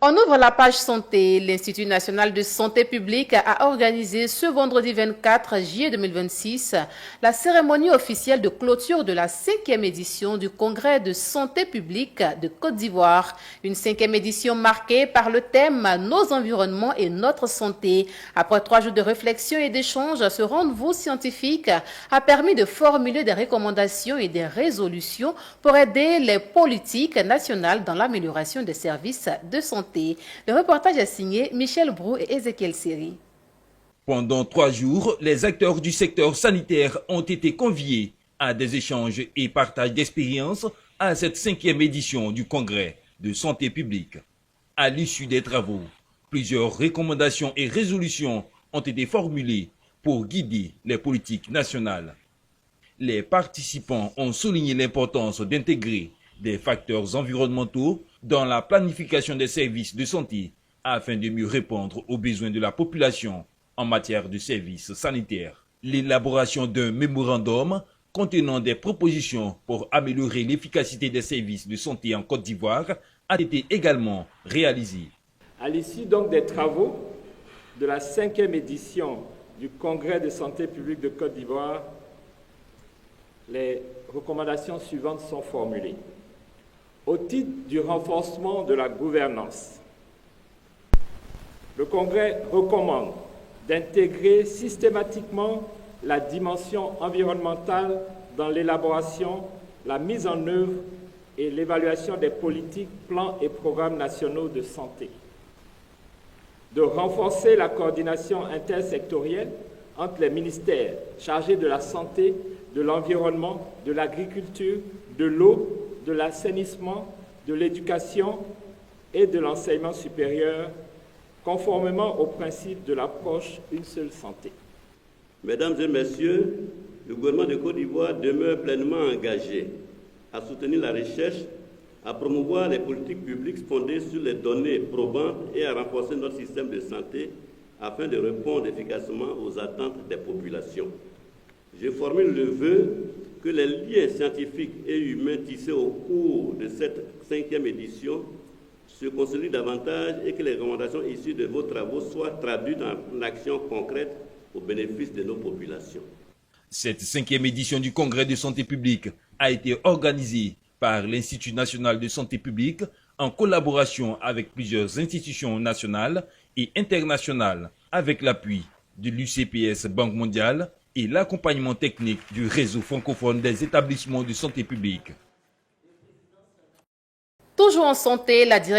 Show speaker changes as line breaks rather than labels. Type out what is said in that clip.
On ouvre la page santé. L'Institut national de santé publique a organisé ce vendredi 24 juillet 2026 la cérémonie officielle de clôture de la 5e édition du Congrès de santé publique de Côte d'Ivoire. Une 5e édition marquée par le thème « Nos environnements et notre santé ». Après 3 jours de réflexion et d'échange, ce rendez-vous scientifique a permis de formuler des recommandations et des résolutions pour aider les politiques nationales dans l'amélioration des services de santé. Le reportage est signé Michel Brou et Ezekiel Seri.
Pendant 3 jours, les acteurs du secteur sanitaire ont été conviés à des échanges et partage d'expériences à cette 5e édition du Congrès de santé publique. À l'issue des travaux, plusieurs recommandations et résolutions ont été formulées pour guider les politiques nationales. Les participants ont souligné l'importance d'intégrer des facteurs environnementaux dans la planification des services de santé afin de mieux répondre aux besoins de la population en matière de services sanitaires. L'élaboration d'un mémorandum contenant des propositions pour améliorer l'efficacité des services de santé en Côte d'Ivoire a été également réalisée.
À l'issue donc des travaux de la 5e édition du Congrès de santé publique de Côte d'Ivoire, les recommandations suivantes sont formulées. Au titre du renforcement de la gouvernance, le Congrès recommande d'intégrer systématiquement la dimension environnementale dans l'élaboration, la mise en œuvre et l'évaluation des politiques, plans et programmes nationaux de santé, de renforcer la coordination intersectorielle entre les ministères chargés de la santé, de l'environnement, de l'agriculture, de l'eau, de l'assainissement, de l'éducation et de l'enseignement supérieur, conformément au principe de l'approche « Une seule santé ».
Mesdames et messieurs, le gouvernement de Côte d'Ivoire demeure pleinement engagé à soutenir la recherche, à promouvoir les politiques publiques fondées sur les données probantes et à renforcer notre système de santé afin de répondre efficacement aux attentes des populations. Je formule le vœu que les liens scientifiques et humains tissés au cours de cette 5e édition se consolident davantage et que les recommandations issues de vos travaux soient traduites en actions concrètes au bénéfice de nos populations.
Cette 5e édition du Congrès de santé publique a été organisée par l'Institut national de santé publique en collaboration avec plusieurs institutions nationales et internationales, avec l'appui de l'UCPS Banque mondiale et l'accompagnement technique du réseau francophone des établissements de santé publique.
Toujours en santé, la direction